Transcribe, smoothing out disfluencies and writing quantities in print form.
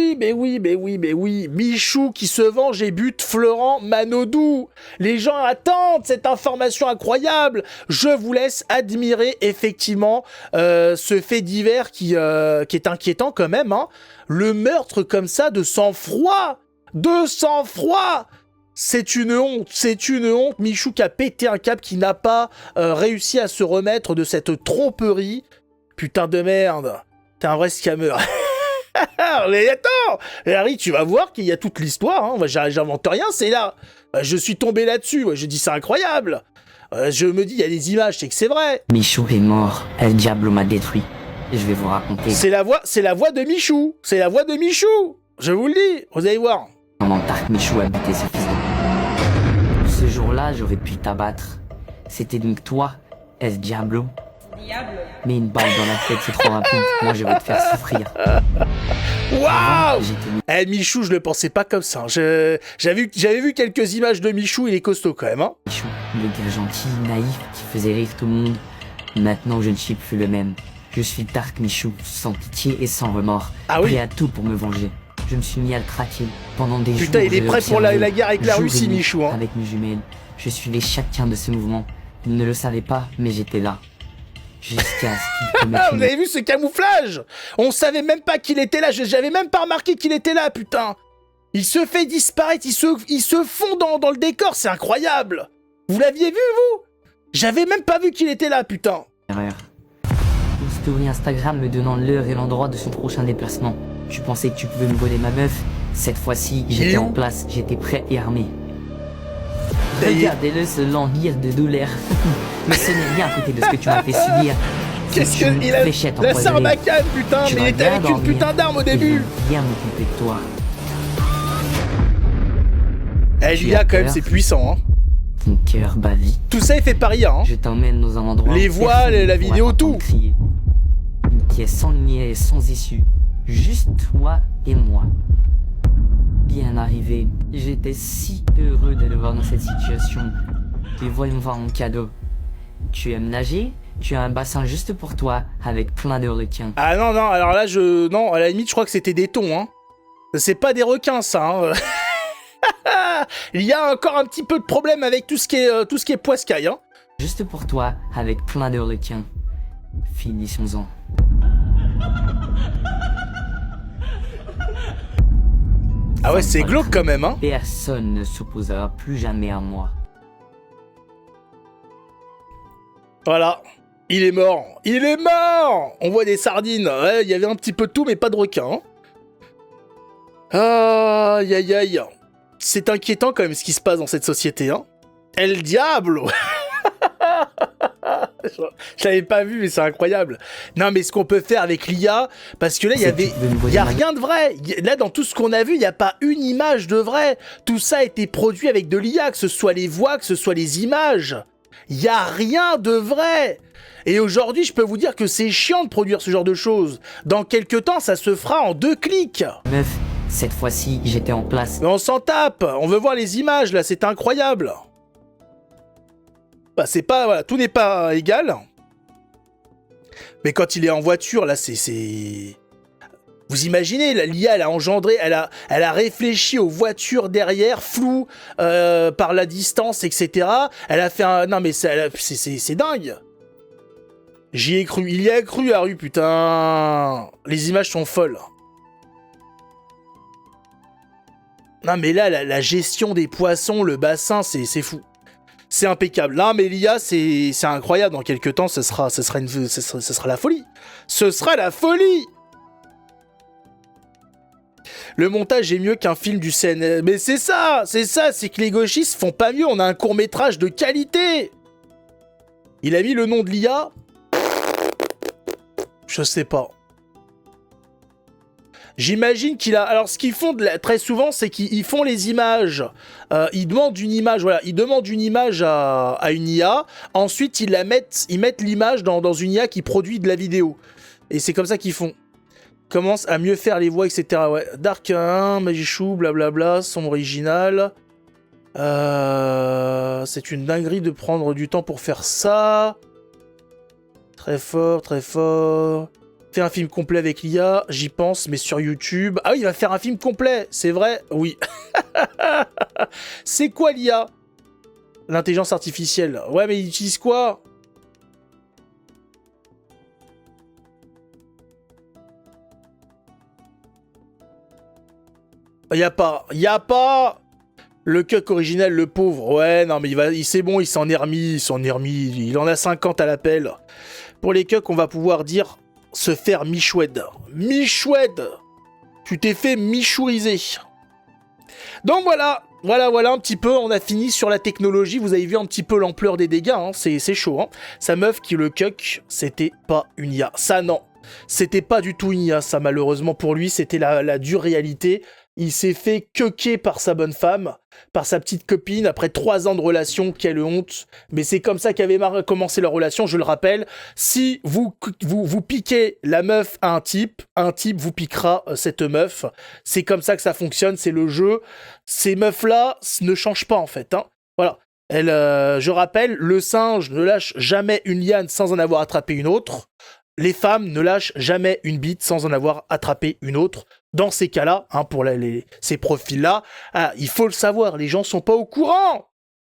oui, mais oui, mais oui, mais oui. Michou qui se venge et bute Florent Manodou. Les gens attendent cette information incroyable. Je vous laisse admirer effectivement ce fait divers qui est inquiétant quand même. Hein. Le meurtre comme ça de sang-froid. De sang-froid. C'est une honte, c'est une honte. Michou qui a pété un câble, qui n'a pas réussi à se remettre de cette tromperie. Putain de merde. T'es un vrai scammer. Mais attends, Harry, tu vas voir qu'il y a toute l'histoire. Hein. J'invente rien, c'est là. Je suis tombé là-dessus. Je dis c'est incroyable. Je me dis il y a des images, c'est que c'est vrai. Michou est mort. El Diablo m'a détruit. Je vais vous raconter. C'est la voix de Michou. C'est la voix de Michou. Je vous le dis. Vous allez voir. Comment Dark Michou a buté ce fils de... Ce jour-là, j'aurais pu t'abattre. C'était donc toi, El Diablo. Mais une balle dans la tête, c'est trop rapide. Moi, je vais te faire souffrir. Waouh! Michou, je le pensais pas comme ça. J'avais vu quelques images de Michou, il est costaud quand même. Hein. Michou, le gars gentil, naïf, qui faisait rire tout le monde. Maintenant, je ne suis plus le même. Je suis Dark Michou, sans pitié et sans remords. Ah oui? Prêt à tout pour me venger. Je me suis mis à le traquer pendant des jours. Putain, il est prêt pour la guerre avec la Russie, Michou. Hein. Avec mes jumelles. Je suivais chacun de ces mouvements. Il ne le savait pas, mais j'étais là. Jusqu'à ce qu'il Vous avez vu ce camouflage? On savait même pas qu'il était là, j'avais même pas remarqué qu'il était là, putain. Il se fait disparaître, il se fond dans le décor, c'est incroyable. Vous l'aviez vu, vous? J'avais même pas vu qu'il était là, putain. Erreur. Une story Instagram me donnant l'heure et l'endroit de son prochain déplacement. Tu pensais que tu pouvais me voler ma meuf? Cette fois-ci, j'étais en place, j'étais prêt et armé. Regardez-le se languir de douleur. Mais ce n'est rien à côté de ce que tu m'as fait subir. Qu'est-ce qu'il a la sarbacane, putain, mais il était avec une putain d'arme au début. Viens m'occuper de toi. Lia, quand même, c'est puissant, hein. Ton cœur bat vite. Tout ça est fait par IA, hein. Je t'emmène dans un endroit. Les voix, la vidéo, tout. Crier. Une pièce sans lumière et sans issue. Juste toi et moi. Bien arrivé. J'étais si heureux de le voir dans cette situation. Et voyons voir mon cadeau. Tu aimes nager? Tu as un bassin juste pour toi, avec plein de requins. Ah non, non, alors là, non, à la limite, je crois que c'était des thons, hein. C'est pas des requins, ça, hein. Il y a encore un petit peu de problème avec tout ce qui est poiscaille, hein. Juste pour toi, avec plein de requins. Finissons-en. Ah ouais, c'est glauque quand même, hein. Personne ne s'opposera plus jamais à moi. Voilà. Il est mort. Il est mort. On voit des sardines. Ouais, il y avait un petit peu de tout, mais pas de requin. Hein. Aïe, aïe, aïe. C'est inquiétant quand même ce qui se passe dans cette société, hein. El Diablo. Je l'avais pas vu, mais c'est incroyable. Non, mais ce qu'on peut faire avec l'IA, parce que là, il y a rien de vrai. Là, dans tout ce qu'on a vu, il n'y a pas une image de vrai. Tout ça a été produit avec de l'IA, que ce soit les voix, que ce soit les images. Il n'y a rien de vrai. Et aujourd'hui, je peux vous dire que c'est chiant de produire ce genre de choses. Dans quelques temps, ça se fera en 2 clics. Meuf, cette fois-ci, j'étais en place. Mais on s'en tape. On veut voir les images, là. C'est incroyable. Bah, c'est pas... Voilà, tout n'est pas égal. Mais quand il est en voiture, là, c'est... Vous imaginez, l'IA, elle a engendré, elle a réfléchi aux voitures derrière, floues par la distance, etc. Elle a fait un... Non, mais c'est dingue. J'y ai cru. Il y a cru, Haru, putain. Les images sont folles. Non, mais là, la gestion des poissons, le bassin, c'est fou. C'est impeccable. Non, mais l'IA, c'est incroyable. Dans quelques temps, ce sera la folie. Ce sera la folie. Le montage est mieux qu'un film du CNL. Mais c'est ça, c'est que les gauchistes font pas mieux. On a un court-métrage de qualité. Il a mis le nom de l'IA. Je sais pas. J'imagine qu'il a... Alors, ce qu'ils font très souvent, c'est qu'ils font les images. Ils demandent une image, voilà. Ils demandent une image à une IA. Ensuite, ils mettent l'image dans une IA qui produit de la vidéo. Et c'est comme ça qu'ils font. Commence à mieux faire les voix, etc. Ouais. Dark 1, Magichou, blablabla, son original. C'est une dinguerie de prendre du temps pour faire ça. Très fort, très fort. Faire un film complet avec l'IA, j'y pense, mais sur YouTube. Ah oui, il va faire un film complet, c'est vrai? Oui. C'est quoi l'IA? L'intelligence artificielle. Ouais, mais il utilise quoi? Y a pas le cuck original, le pauvre. Ouais, non, mais c'est bon, il s'en est remis, il en a 50 à l'appel. Pour les cucks, on va pouvoir dire se faire michoued. Michoued! Tu t'es fait michouriser. Donc voilà, un petit peu, on a fini sur la technologie, vous avez vu un petit peu l'ampleur des dégâts, hein, c'est chaud. Hein. Sa meuf qui le cuck, c'était pas une IA. Ça, non. C'était pas du tout une IA, ça, malheureusement pour lui, c'était la dure réalité. Il s'est fait cucker par sa bonne femme, par sa petite copine, après 3 ans de relation, quelle honte. Mais c'est comme ça qu'avait commencé leur relation, je le rappelle. Si vous piquez la meuf à un type vous piquera cette meuf. C'est comme ça que ça fonctionne, c'est le jeu. Ces meufs-là ne changent pas, en fait. Hein. Voilà. Je rappelle, le singe ne lâche jamais une liane sans en avoir attrapé une autre. Les femmes ne lâchent jamais une bite sans en avoir attrapé une autre. Dans ces cas-là, hein, pour ces profils-là, il faut le savoir, les gens sont pas au courant.